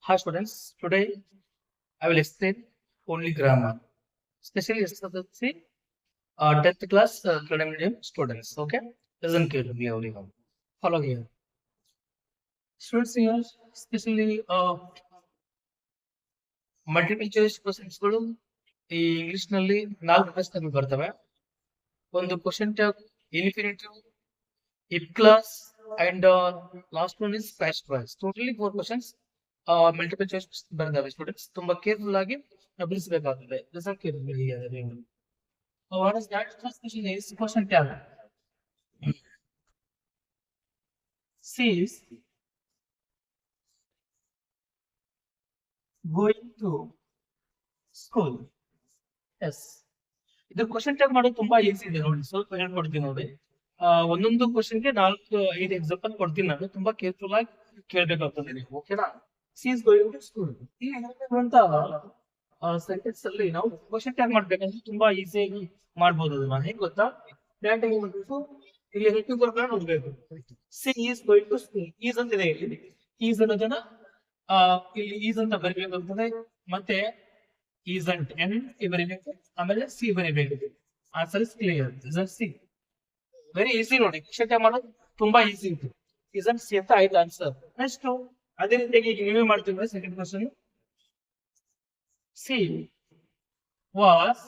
Hi students, today I will explain only grammar, especially SSLC 10th class Kannada medium students. Okay, listen carefully everyone. Follow here. Students here, especially multiple choice questions ಈ English ನಲ್ಲಿ 4 ಪ್ರಶ್ನೆಗಳು ಬರ್ತವೆ. ಒಂದು question tag infinitive, if clause and last one is past voice. Totally 4 questions. Multiple choice ಬರ್ತವೆ students. ತುಂಬಾ careful ಆಗಿ ಗಮನಿಸಬೇಕಾಗುತ್ತದೆ. Listen carefully here. What is that? First question is question tag. She is going to school. Yes. ಇದು question tag ಮಾಡೋದು ತುಂಬಾ easy ಇದೆ ನೋಡಿ. ಸ್ವಲ್ಪ ಹೇಳ್ಕೊಡ್ತೀನಿ ನೋಡಿ. ಒಂದೊಂದು ಕ್ವಶನ್ಗೆ 4-5 ಎಕ್ಸಾಂಪಲ್ ಕೊಡ್ತೀನಿ ನಾನು. ತುಂಬಾ ಕೇರ್ಫುಲ್ ಆಗಿ ಕೇಳ್ಬೇಕಾಗ್ತದೆ ನೀವು. ಓಕೆನಾ? She is going to school. ಈ ಅಂತ ಸೆಂಟೆನ್ಸ್ ಅಲ್ಲಿ ನಾವು ಕ್ವಶನ್ ಟ್ಯಾಗ್ ಮಾಡ್ಬೇಕಂದ್ರೆ ತುಂಬಾ ಈಸಿಯಾಗಿ ಮಾಡ್ಬೋದು. ಅದನ್ನ ಹೇಗೆ ಗೊತ್ತಾ? ಡೈರೆಕ್ಟ್ ಆಗಿ ಮಾಡ್ಬೇಕು. ಇಲ್ಲಿ ಹೆಲ್ಪಿಂಗ್ ವರ್ಬ್ ನೋಡ್ಬೇಕು. She is going to school. Is ಅಂತ ಇದೆ ಇಲ್ಲಿ. ಈಸ್ ಅನ್ನೋದನ್ನ ಇಲ್ಲಿ ಈಸ್ ಅಂತ ಬರೀಬೇಕಾಗ್ತದೆ. ಮತ್ತೆ ಈಸಂಟ್ ಎನ್ ಬರೀಬೇಕು. ಆಮೇಲೆ ಸಿ ಬರೀಬೇಕು. Answer is clear. Isn't C. Very easy ನೋಡಿ. ಕ್ವಶನ್ ಟ್ಯಾಗ್ ಮಾಡೋದು ತುಂಬಾ ಈಸಿ ಇತ್ತು. ಇಸಂಟ್ ಸಿ ಅಂತ ಆಯ್ತು ಆನ್ಸರ್. ನೆಕ್ಸ್ಟ್ ಅದೇ ರೀತಿಯಾಗಿ ರಿವ್ಯೂ ಮಾಡ್ತೀವಿ. Second question, C was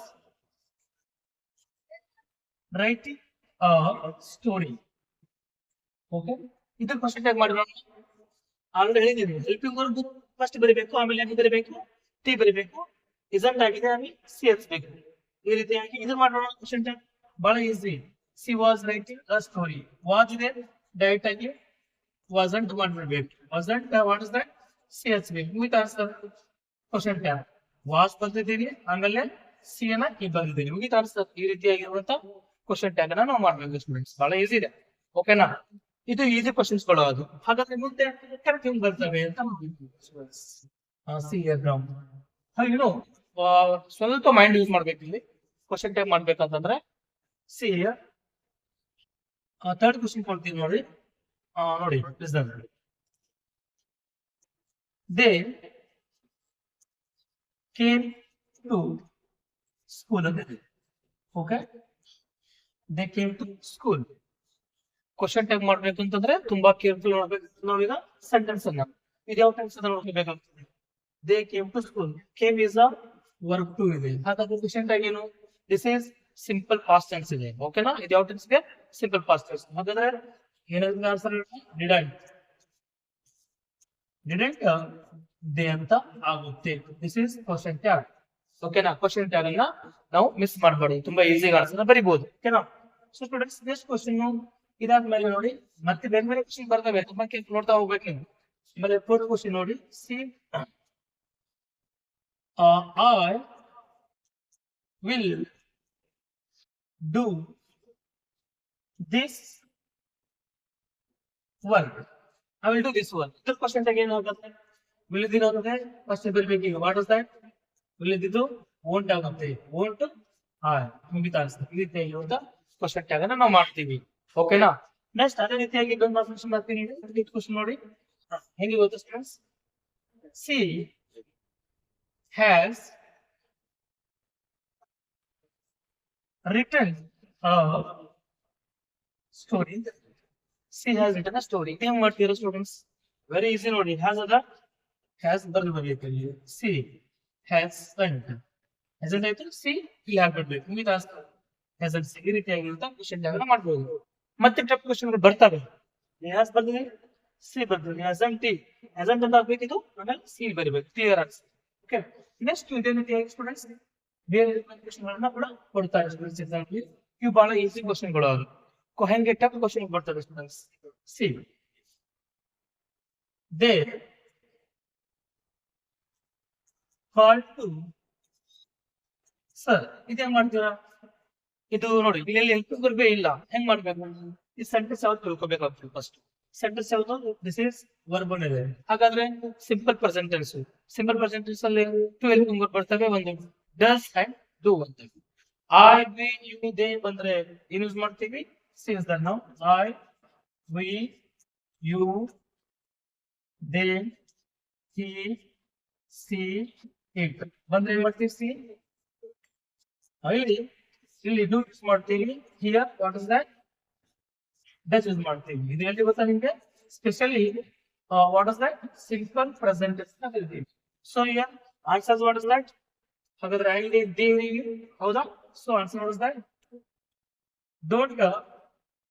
writing a story. Okay, ಇದು ಕ್ವಶನ್ ಟ್ಯಾಗ್ ಮಾಡಿರೋಣ. ಆಲ್ರೆಡಿ ಹೇಳಿದೀನಿ. ಹೆಲ್ಪಿಂಗ್ ವರ್ಬ್ ಫಸ್ಟ್ ಬರೀಬೇಕು, ಆಮೇಲೆ ಏನು ಬರೀಬೇಕು? ಟಿ ಬರೀಬೇಕು. ಇಸಂಟ್ ಆಗಿದೆ, ಆಮೇಲೆ ಸಿ ಹಚ್ಬೇಕು. ಈ ರೀತಿಯಾಗಿ ಇದು ಮಾಡೋಣ. ಕ್ವಶನ್ ಟ್ಯಾಗ್ ಬಹಳ easy. See was writing a story. Was ಇದೆ, ಡೈರೆಕ್ಟ್ ಆಗಿ ವಾಸಂಟ್ ಮಾಡ್ಬಿಡ್ಬೇಕು. Wasn't what is that? See ಹಚ್ಬೇಕು. With answer question tag. Was ಬರ್ತಿದ್ದೀನಿ, ಆಮೇಲೆ ಸಿ ಅನ್ನ ಈ ಬರ್ತಿದ್ದೀನಿ. With answer. ಈ ರೀತಿಯಾಗಿರುವಂತ ಕ್ವಶನ್ ಟ್ಯಾಗ್ ಅನ್ನ ನಾವು ಮಾಡ್ಬೇಕು ಸ್ಟೂಡೆಂಟ್ಸ್. ಬಹಳ ಈಸಿ ಇದೆ. ಓಕೆನಾ? ಇದು ಈಸಿ ಕ್ವಶನ್ಸ್ ಗಳು ಅದು. ಹಾಗಾದ್ರೆ ಮುಂದೆ ಕರೆಕ್ಟ್ ಹೆಂಗ್ ಬರ್ತವೆ ಅಂತ ಸಿ ಏನು ಸ್ವಲ್ಪ ಮೈಂಡ್ ಯೂಸ್ ಮಾಡ್ಬೇಕು ಇಲ್ಲಿ. ಕ್ವಶನ್ ಟ್ಯಾಗ್ ಮಾಡ್ಬೇಕಂತಂದ್ರೆ ಸಿ ಥರ್ಡ್ ಕ್ವಶನ್ ಕೊಡ್ತೀನಿ ನೋಡಿ. ನೋಡಿ, ದೇ ಕೇಮ್ ಟು ಸ್ಕೂಲ್ ಅಂತ ಇದೆ. Okay, they came to school. Question tag ಮಾಡ್ಬೇಕು ಅಂತಂದ್ರೆ ತುಂಬಾ ಕೇರ್ಫುಲ್ ನೋಡ್ಬೇಕು. ನಾವೀಗ ಸೆಂಟೆನ್ಸ್ ಅನ್ನ ಇದು ಯಾವ ಟೆನ್ಸ್ ಅನ್ನ ನೋಡ್ಬೇಕಾಗ್ತದೆ. They came to school. Came is a verb two ಇದೆ. ಹಾಗಾದ್ರೆ ಕ್ವಶನ್ ಟ್ಯಾಗ್ ಏನು? This is simple past tense ಇದೆ. ಓಕೆನಾ? ಇದು ಯಾವ ಟೆನ್ಸ್ ಗೆ? Simple past tense. ಹಾಗಾದ್ರೆ ಏನಾದ್ರು ಆನ್ಸರ್ ಡಿಡಂಟ್ ದೇ ಅಂತ ಆಗುತ್ತೆ. This is question tag. ಓಕೆನಾ? ಕ್ವಶನ್ ಟ್ಯಾಗ್ ಅನ್ನ ನಾವು ಮಿಸ್ ಮಾಡಬಾರ್ದು. ತುಂಬಾ ಈಸಿ ಆನ್ಸರ್ ಬರೀಬಹುದು. ಓಕೆನಾ? ಸೊ ಸ್ಟೂಡೆಂಟ್ಸ್, ನೆಕ್ಸ್ಟ್ ಕ್ವಶನ್ ಇದಾದ್ಮೇಲೆ ನೋಡಿ ಮತ್ತೆ ಬೇರೆ ಬೇರೆ ಕ್ವಶನ್ ಬರ್ತವೆ. ತುಂಬಾ ಕೇರ್ಫುಲ್ ನೋಡ್ತಾ ಹೋಗ್ಬೇಕು ನೀವು. ಆಮೇಲೆ ಫೋರ್ತ್ ಕ್ವಶನ್ ನೋಡಿ. See I will do this work. I will do this work. ಇದ್ರ ಕ್ವಶನ್ ಟ್ಯಾಗ್ ಏನಾಗುತ್ತೆ? ವಿಲ್ ಇದಿರೋದ್ರೆ ಫಸ್ಟ್ ಬರಬೇಕು. ಈಗ ವಾಟ್ ಇಸ್ ದಟ್? ವಿಲ್ ಇದ್ದಿದ್ದು ವೋಂಟ್ ಆಗುತ್ತೆ. ವೋಂಟ್ ಮುಗಿತ ಆನ್ಸರ್. ಈ ರೀತಿಯಾಗಿರುವಂತ ಕ್ವಶನ್ ಟ್ಯಾಗ್ ಅನ್ನ ನಾವು ಮಾಡ್ತೀವಿ. ಓಕೆನಾ? ನೆಕ್ಸ್ಟ್ ಅದೇ ರೀತಿಯಾಗಿ ಇನ್ನೊಂದು ಕ್ವಶನ್ ಮಾಡ್ತೀನಿ. ಕ್ವಶನ್ ನೋಡಿ ಹೆಂಗೆ ಗೊತ್ತಾ students? C has written a story. C has written a story. ಹೆಂಗ್ ಮಾಡ್ತೀರಾ ಸ್ಟೂಡೆಂಟ್ಸ್? ವೆರಿ ಈಸಿ ನೋಡಿ. ಹ್ಯಾಸ್ ಅದ ಹ್ಯಾಸ್ ಬರ್ದು ಬರಬೇಕು. ಸಿ ಹ್ಯಾಸ್ ಅಂಟ್ ಹೆಸೆಂಟ್ ಆಯ್ತು. ಸಿ ಇಲ್ಲಿ ಹಾಕ್ಬಿಡ್ಬೇಕು. ಮುಗಿದ ಆನ್ಸರ್ ಹೆಸೆಂಟ್ ಸಿ. ಈ ರೀತಿಯಾಗಿರುವಂತ ಕ್ವಶನ್ ಟ್ಯಾಗ್ ಮಾಡ್ಬೋದು. ಮತ್ತೆ ಟಫ್ ಕ್ವಶನ್ ಬರ್ತವೆ. ಹ್ಯಾಸ್ ಬರ್ದಿದೆ, ಸಿ ಬರ್ದಿದೆ. ಹೆಸೆಂಟ್ ಟಿ ಹೆಸೆಂಟ್ ಅಂತ ಆಗ್ಬೇಕಿತ್ತು, ಆಮೇಲೆ ಸಿ ಬರಿಬೇಕು. Clear answer. ಓಕೆ, ನೆಕ್ಸ್ಟ್ ಇದೇ ರೀತಿಯಾಗಿ ಸ್ಟೂಡೆಂಟ್ಸ್ ಬೇರೆ ಕ್ವಶನ್ ಗಳನ್ನ ಕೂಡ ಕೊಡ್ತಾರೆ ಸ್ಟೂಡೆಂಟ್ಸ್ ಎಕ್ಸಾಮ್ ಗೆ. ಇವು ಬಹಳ ಈಸಿ ಕ್ವಶನ್ ಗಳು. ಅದು ಹೆಂಗೆ ಟಫ್ ಕ್ವಶನ್ ಬರ್ತದೆ students. See they call to sir. ಇದು ಹೆಂಗ್ ಮಾಡ್ತೀರಾ? ಇದು ನೋಡಿ, ಇಲ್ಲಿ ಹೆಲ್ಪಿಂಗ್ ವರ್ಬೇ ಇಲ್ಲ. ಹೆಂಗ್ ಮಾಡ್ಬೇಕು? ಈ ಸೆಂಟೆನ್ಸ್ ಯಾವ್ದು ತಿಳ್ಕೊಬೇಕಾಗ್ತದೆ ಫಸ್ಟ್. ಸೆಂಟೆನ್ಸ್ ಯಾವ್ದು? ದಿಸ್ ಇಸ್ ವರ್ಬ್ ಇದೆ. ಹಾಗಾದ್ರೆ simple present tense. Simple present tense ಅಲ್ಲಿ ಟು ಹೆಲ್ಪಿಂಗ್ ವರ್ಬ್ ಬರ್ತವೆ. ಒಂದು ಡಸ್ ಅಂಡ್ ಡೂ ಅಂತ. ಐ ವಿ ಯು ದೇ ಬಂದ್ರೆ ಏನ್ ಯೂಸ್ ಮಾಡ್ತೀವಿ? See is that. ನಾವು I we you they he, see it ಬಂದ್ರೆ ಏನ್ ಮಾಡ್ತೀವಿ ಸಿ ಇಲ್ಲಿ ಇಲ್ಲಿ ಡೂ ಯೂಸ್ ಮಾಡ್ತೀವಿ here what is that does use ಮಾಡ್ತೀವಿ ಇದು ಎಲ್ಲಿ ಗೊತ್ತಾ ನಿಮ್ಗೆ specially what is that simple present ಅಂತ ಹೇಳ್ತೀವಿ so here answers what is that ಹಾಗಾದ್ರೆ ಐ ದೇ ಹೌದಾ so answer what is that don't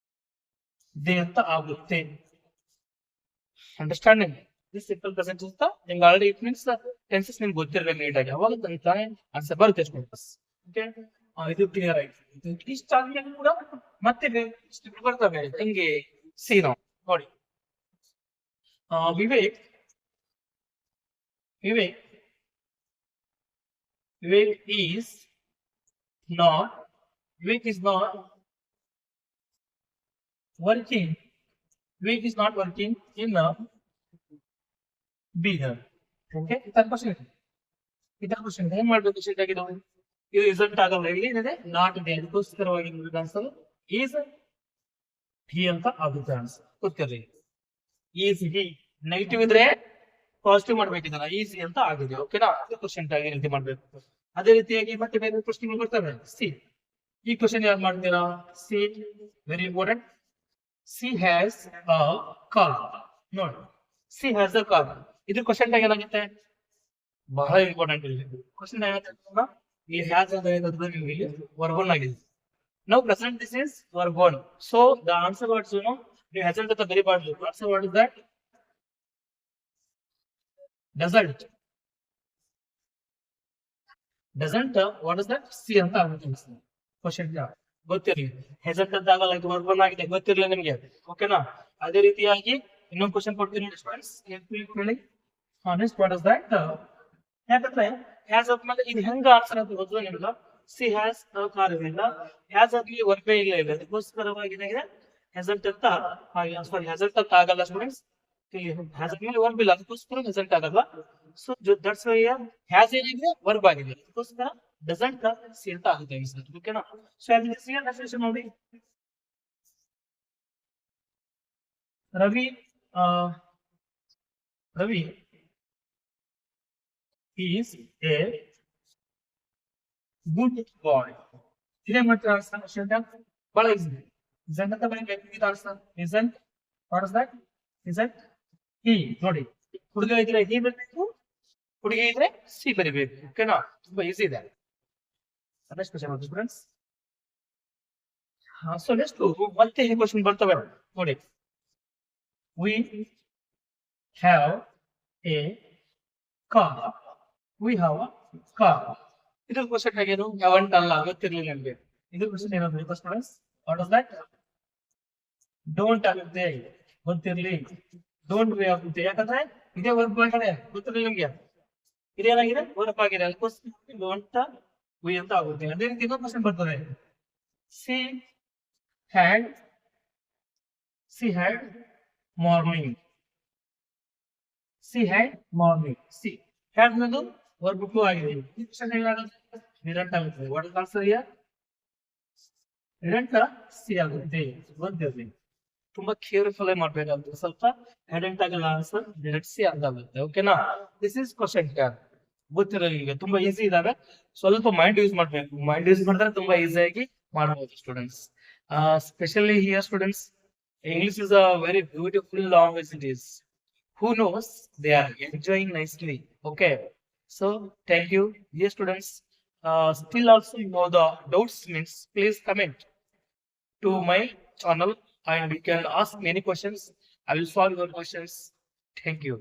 they ಅಂತ ಆಗುತ್ತೆ ಅಂಡರ್ಸ್ಟ್ಯಾಂಡಿಂಗ್ ದಿಸ್ ಸಿಂಪಲ್ ಪ್ರೆಸೆಂಟ್ ಅಂತ ನಿಮ್ಗೆ ಆಲ್ರೆಡಿ ಇಟ್ ಮೀನ್ಸ್ ಟೆನ್ಸಸ್ ನಿಮ್ಗೆ ಗೊತ್ತಿರಬೇಕು ನೀಟಾಗಿ ಅವಾಗ ತಾನೇ ಆನ್ಸರ್ ಬರುತ್ತೆ ಓಕೆ ಇದು ಕ್ಲಿಯರ್ ಆಯ್ತು ಇಷ್ಟ ಆದ್ಮೇಲೆ ಕೂಡ ಮತ್ತೆ ಬರ್ತವೆ ಹಿಂಗೆ ಸಿ ನಾವು ನೋಡಿ Vivek Vivek Vivek is not Vivek is not working Vivek is not working in a Bihar. Okay? ಇದರ ಕ್ವಶನ್ ಏನ್ ಮಾಡ್ಬೇಕು ಶೀಟ್ ಆಗಿದೆ ಇದು ರಿಸಲ್ಟ್ ಆಗಲ್ಲ ಇಲ್ಲಿ ಏನಿದೆ ನಾಟ್ ಇದೆ ಅದಕ್ಕೋಸ್ಕರವಾಗಿ ಆನ್ಸರ್ ಈಸ್ ಹಿ ಅಂತ ಆಗುತ್ತೆ ಆನ್ಸರ್ ಗೊತ್ತಿರಲಿ ಈಸ್ ಹಿ ನೆಗೆಟಿವ್ ಇದ್ರೆ ಪಾಸಿಟಿವ್ ಮಾಡ್ಬೇಕಿದಲ್ಲ ಈಸಿ ಅಂತ ಆಗಿದೆ ಓಕೆನಾ ಕ್ವಶನ್ ಆಗಿ ರೀತಿ ಮಾಡ್ಬೇಕು ಅದೇ ರೀತಿಯಾಗಿ ಮತ್ತೆ ಬೇರೆ ಪ್ರಶ್ನೆಗಳು ಬರ್ತವೆ ಸಿ ಈ ಕ್ವಶನ್ ಯಾರು ಮಾಡ್ತೀರಾ C very important C has a car ನೋಡಿ ಸಿ ಹ್ಯಾಸ್ ಅ ಕಾರ್ ಇದು ಕ್ವಶನ್ ಟ್ಯಾಗ್ ಏನಾಗುತ್ತೆ ಬಹಳ ಇಂಪಾರ್ಟೆಂಟ್ ಇಲ್ಲಿ ಕ್ವಶನ್ ಏನಾಗುತ್ತೆ ಇಲ್ಲಿ ಹ್ಯಾಸ್ ಅಂತ ಹೇಳಿದ್ರೆ ನಿಮಗೆ ಇಲ್ಲಿ ವರ್ಬ್ ಒನ್ ಆಗಿದೆ ನಾವು present this is verb one so the answer words ನೀವು ಹ್ಯಾಸಂಟ್ ಅಂತ ಬರೀಬಾರ್ದು answer word is that doesn't what is that see ಅಂತ ಆಗುತ್ತೆ ಕ್ವಶನ್ ಗೊತ್ತಿರಲಿ ಹೆಸೆಂಟ್ ಅಂತ ಆಗಲ್ಲ ಇದು ವರ್ಬ್ ಒನ್ ಆಗಿದೆ ಗೊತ್ತಿರಲಿ ನಿಮ್ಗೆ ಓಕೆನಾ ಅದೇ ರೀತಿಯಾಗಿ ಇನ್ನೊಂದು ಕ್ವಶನ್ ಕೊಡ್ತೀನಿ ಸ್ಟೂಡೆಂಟ್ಸ್ ಹೇಳಿ ನೆಕ್ಸ್ಟ್ ವಾಟ್ ಇಸ್ ದಟ್ ಯಾಕಂದ್ರೆ ಹ್ಯಾಸ್ ಆದ್ಮೇಲೆ ಇದು ಹೆಂಗ ಆನ್ಸರ್ ಅಂತ ಗೊತ್ತು ನಿಮ್ಗೆ ಸಿ ಹ್ಯಾಸ್ ಕಾರ್ ಇಲ್ಲ ಹ್ಯಾಸ್ ಆದ್ಮೇಲೆ ವರ್ಬೇ ಇಲ್ಲ ಅದಕ್ಕೋಸ್ಕರವಾಗಿ ಏನಾಗಿದೆ ಹೆಸೆಂಟ್ ಅಂತ ಸಾರಿ ಹೆಸೆಂಟ್ ಅಂತ ಆಗಲ್ಲ ಸ್ಟೂಡೆಂಟ್ಸ್ ಹ್ಯಾಸ್ ಆದ್ಮೇಲೆ ವರ್ಬ್ ಇಲ್ಲ ಅದಕ್ಕೋಸ್ಕರ ಹೆಸೆಂಟ್ ಆಗಲ್ಲ ಸೊ ದಟ್ಸ್ ವೈ ಹ್ಯಾಸ್ ಏನಿದೆ ವರ್ಬ್ ಆಗಿದೆ ಅದಕ್ಕೋಸ್ಕರ ಡಸಂಟ್ ಸಿ ಅಂತ ಆಗುತ್ತೆ ಓಕೆನಾ ಸೊ ಅದಕ್ಕೆ ಸಿ ಅಂತ ಡೆಫಿನಿಷನ್ ನೋಡಿ ರವಿ ಈಸ್ ಎ ಗುಡ್ ಬಾಯ್ ಇದೇ ಮಾಡ್ತಾರೆ ಆನ್ಸರ್ ಬಹಳ ಈಸಿ ಇಸಂಟ್ ಅಂತ ಬರೀಬೇಕು answer isn't what is that isn't ಹಿ ನೋಡಿ ಹುಡುಗ ಇದ್ರೆ ಹಿ ಬರಬೇಕು ಹುಡುಗಿ ಇದ್ರೆ ಸಿ ಬರೀಬೇಕು ಓಕೆನಾ ತುಂಬಾ ಈಸಿ ಇದೆ ನೆಕ್ಸ್ಟ್ ಕ್ವಶನ್ ನೋಡಿ ಸ್ಟೂಡೆಂಟ್ಸ್ ಸೊ ನೆಕ್ಸ್ಟ್ ಮತ್ತೆ ಈ ಕ್ವಶನ್ ಬರ್ತವೆ ನೋಡಿ we have A car we have a car ಇದು ಕ್ವಶನ್ ಹೇಗೇನು ಹ್ಯಾವಂಟ್ ಅಲ್ಲ ಗೊತ್ತಿರಲಿಲ್ಲ ನಿಮಗೆ ಇದು ಕ್ವಶನ್ ಏನಾದ್ರು students what is that don't ಆಗುತ್ತೆ ಗೊತ್ತಿರಲಿ ಡೋಂಟ್ ವೇ ಆಗುತ್ತೆ ಯಾಕಂದ್ರೆ ಇದೇ ವರ್ಕ್ ಆಗಿದೆ ಗೊತ್ತಿರಲಿಲ್ಲ ನಿಮ್ಗೆ ಇದೇನಾಗಿದೆ ವರ್ಕ್ ಆಗಿದೆ ಅದಕ್ಕೋಸ್ಕರ ಡೋಂಟ್ ವಿ ಅಂತ ಆಗುತ್ತೆ ಅದೇ ರೀತಿ ಇನ್ನೊಂದು ಕ್ವಶನ್ ಬರ್ತದೆ she had morning she had morning she had ಅನ್ನೋದು ವರ್ಬ್ ಟು ಆಗಿದೆ ಈ ಕ್ವಶನ್ ಏನಾಗುತ್ತೆ ಡಿಡಂಟ್ ಆಗುತ್ತೆ what is answer here didn't C ಆಗುತ್ತೆ ಗೊತ್ತಿರಲಿ ತುಂಬಾ ಕೇರ್ಫುಲ್ ಆಗಿ ಮಾಡ್ಬೇಕಾಗುತ್ತೆ ಸ್ವಲ್ಪ ಹೆಡೆಂಟ್ ಆಗಲ್ಲ ಆನ್ಸರ್ ಡಿಡಂಟ್ ಸಿ ಆಗುತ್ತೆ ಓಕೆನಾ ದಿಸ್ ಇಸ್ ಕ್ವಶನ್ ಟ್ಯಾಗ್ ಗೊತ್ತಿರಲಿ ಈಗ ತುಂಬಾ ಈಸಿ ಇದಾವೆ ಸ್ವಲ್ಪ ಮೈಂಡ್ ಯೂಸ್ ಮಾಡ್ಬೇಕು ಮೈಂಡ್ ಯೂಸ್ ಮಾಡಿದ್ರೆ ತುಂಬಾ ಈಸಿಯಾಗಿ ಮಾಡಬಹುದು students specially here students English is a very beautiful language it is who knows they are enjoying nicely okay so thank you dear students still also you know the doubts means please comment to my channel and you can ask many questions I will solve your questions thank you